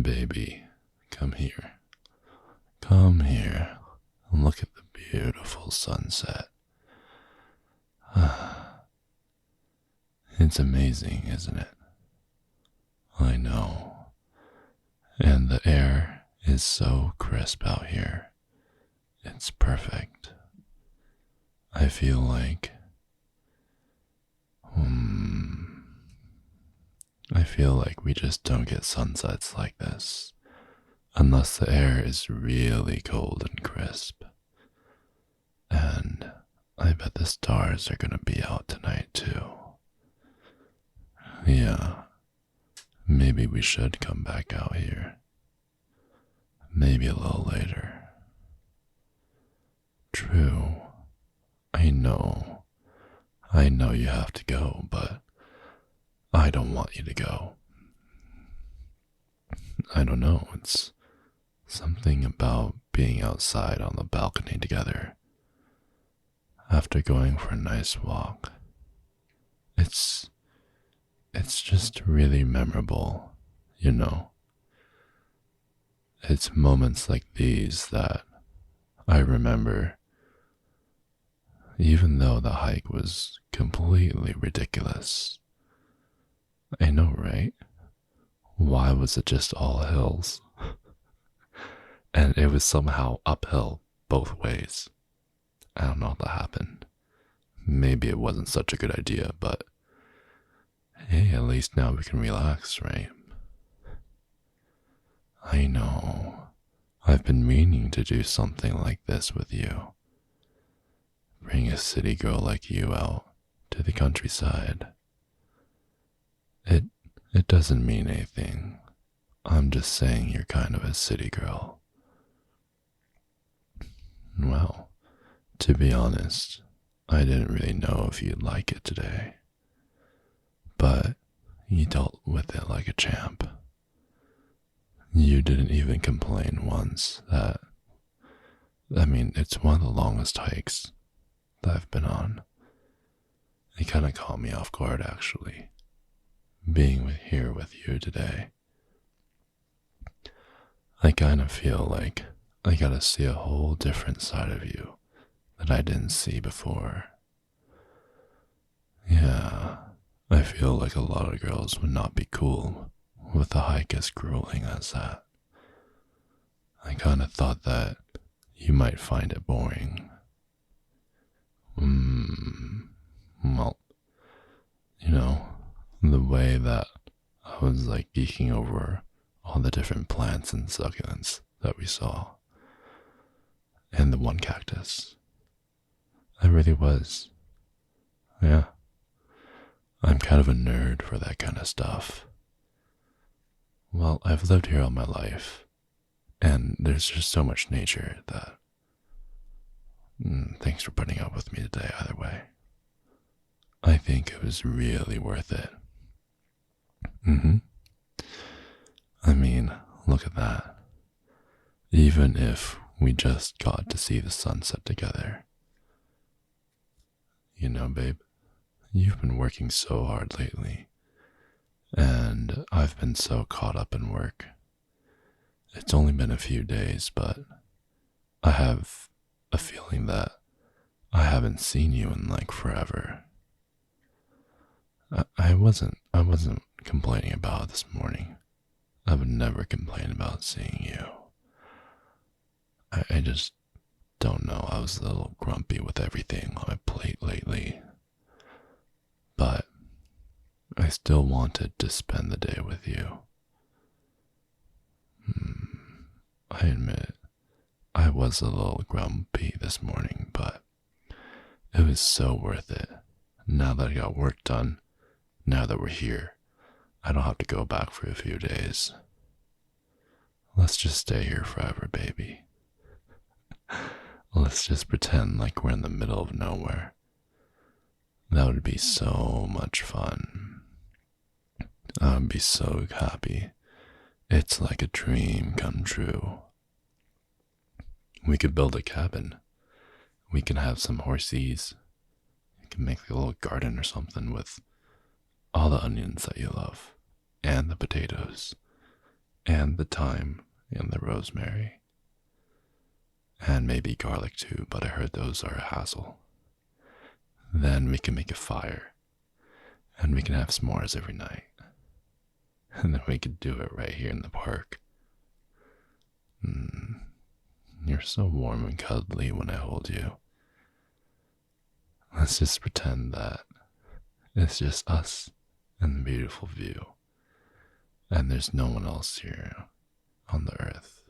Baby, come here. Come here. Look at the beautiful sunset. It's amazing, isn't it? I know. And the air is so crisp out here. It's perfect. I feel like I feel like we just don't get sunsets like this unless the air is really cold and crisp. And I bet the stars are gonna be out tonight too. Yeah, maybe we should come back out here. Maybe a little later. True. I know. I know you have to go, but I don't want you to go. I don't know, it's something about being outside on the balcony together after going for a nice walk. It's just really memorable, you know. It's moments like these that I remember, even though the hike was completely ridiculous. I know, right? Why was it just all hills? And it was somehow uphill both ways. I don't know how that happened. Maybe it wasn't such a good idea, but hey, at least now we can relax, right? I know. I've been meaning to do something like this with you. Bring a city girl like you out to the countryside. It doesn't mean anything. I'm just saying you're kind of a city girl. Well, to be honest, I didn't really know if you'd like it today. But you dealt with it like a champ. You didn't even complain once it's one of the longest hikes that I've been on. It kind of caught me off guard, actually, being here with you today. I kind of feel like I got to see a whole different side of you that I didn't see before. Yeah, I feel like a lot of girls would not be cool with a hike as grueling as that. I kind of thought that you might find it boring. Well, the way that I was like geeking over all the different plants and succulents that we saw, and the one cactus. I really was. Yeah. I'm kind of a nerd for that kind of stuff. Well, I've lived here all my life, and there's just so much nature that. Thanks for putting up with me today, either way. I think it was really worth it. I mean, look at that. Even if we just got to see the sunset together. You know, babe, you've been working so hard lately, and I've been so caught up in work. It's only been a few days, but I have a feeling that I haven't seen you in like forever. I wasn't complaining about it this morning. I would never complain about seeing you. I just don't know. I was a little grumpy with everything on my plate lately. But I still wanted to spend the day with you. I admit, I was a little grumpy this morning, but it was so worth it. Now that I got work done, now that we're here, I don't have to go back for a few days. Let's just stay here forever, baby. Let's just pretend like we're in the middle of nowhere. That would be so much fun. I would be so happy. It's like a dream come true. We could build a cabin. We can have some horsies. We can make a little garden or something with all the onions that you love and the potatoes. and the thyme and the rosemary. And maybe garlic too, but I heard those are a hassle. Then we can make a fire, and we can have s'mores every night. And then we could do it right here in the park. You're so warm and cuddly when I hold you. Let's just pretend that it's just us and the beautiful view, and there's no one else here on the earth.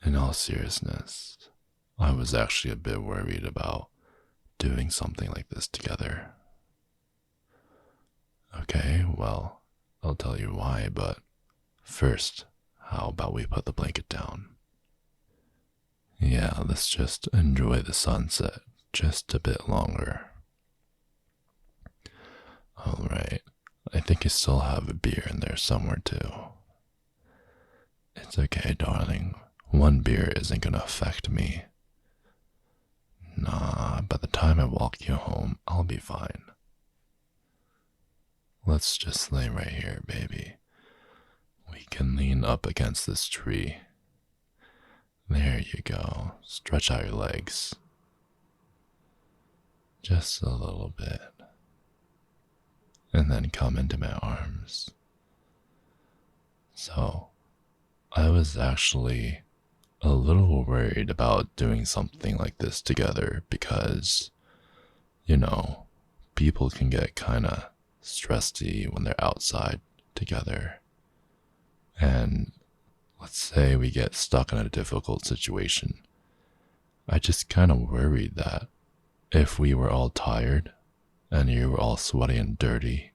In all seriousness, I was actually a bit worried about doing something like this together. Okay, well, I'll tell you why, but first, how about we put the blanket down? Yeah, let's just enjoy the sunset just a bit longer. Alright, I think I still have a beer in there somewhere too. It's okay, darling. One beer isn't gonna affect me. Nah, by the time I walk you home, I'll be fine. Let's just lay right here, baby. We can lean up against this tree. There you go. Stretch out your legs. Just a little bit. And then come into my arms. So, I was actually a little worried about doing something like this together because, people can get kinda stressy when they're outside together. And let's say we get stuck in a difficult situation. I just kind of worried that if we were all tired and you were all sweaty and dirty,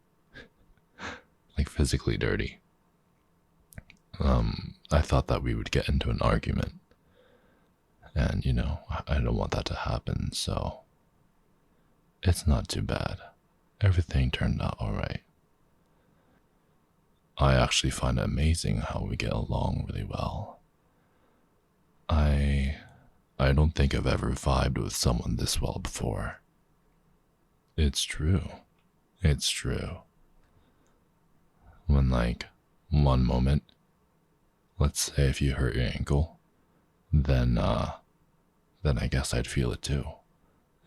like physically dirty, I thought that we would get into an argument. And, I don't want that to happen, so it's not too bad. Everything turned out alright. I actually find it amazing how we get along really well. I don't think I've ever vibed with someone this well before. It's true. It's true. When, one moment, let's say if you hurt your ankle, then I guess I'd feel it too.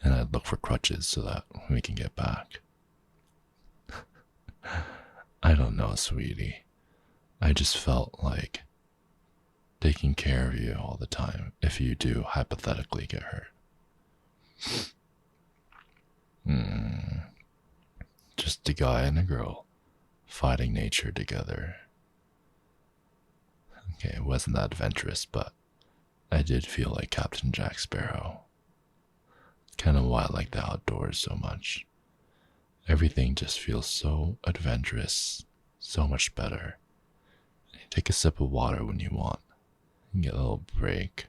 And I'd look for crutches so that we can get back. I don't know, sweetie. I just felt like taking care of you all the time if you do hypothetically get hurt. Just a guy and a girl fighting nature together. Okay, it wasn't that adventurous, but I did feel like Captain Jack Sparrow. It's kind of why I like the outdoors so much. Everything just feels so adventurous, so much better. You take a sip of water when you want. You get a little break.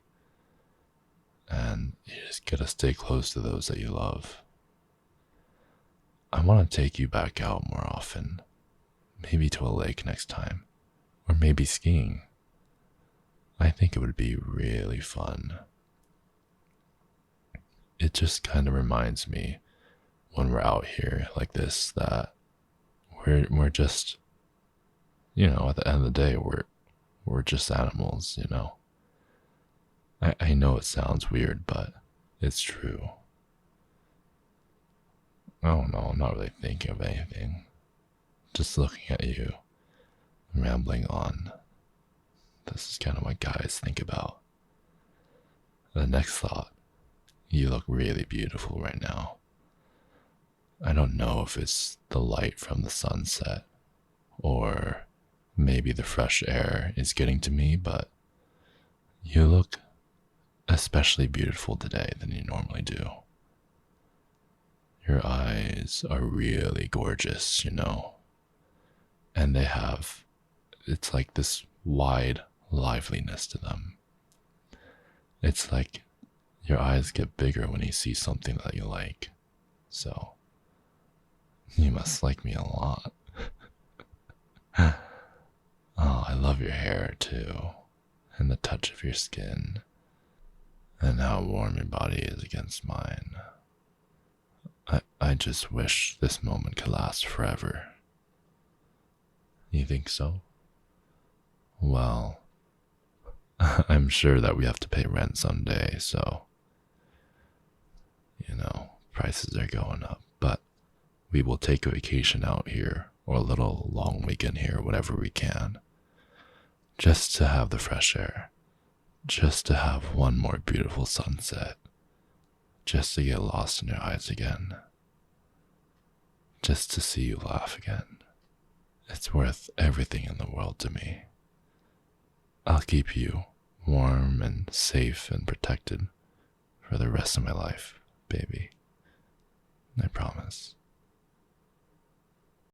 And you just gotta stay close to those that you love. I want to take you back out more often. Maybe to a lake next time. Or maybe skiing. I think it would be really fun. It just kind of reminds me when we're out here like this that we're just, at the end of the day we're just animals, I know it sounds weird, but it's true. Oh no, I'm not really thinking of anything. Just looking at you, rambling on. This is kind of what guys think about. The next thought, you look really beautiful right now. I don't know if it's the light from the sunset or maybe the fresh air is getting to me, but you look especially beautiful today than you normally do. Your eyes are really gorgeous, and it's like this wide liveliness to them. It's like your eyes get bigger when you see something that you like. So, you must like me a lot. Oh, I love your hair too, and the touch of your skin, and how warm your body is against mine. I just wish this moment could last forever. You think so? Well, I'm sure that we have to pay rent someday, so, prices are going up. But we will take a vacation out here, or a little long weekend here, whatever we can, just to have the fresh air, just to have one more beautiful sunset, just to get lost in your eyes again, just to see you laugh again. It's worth everything in the world to me. I'll keep you warm and safe and protected for the rest of my life, baby. I promise.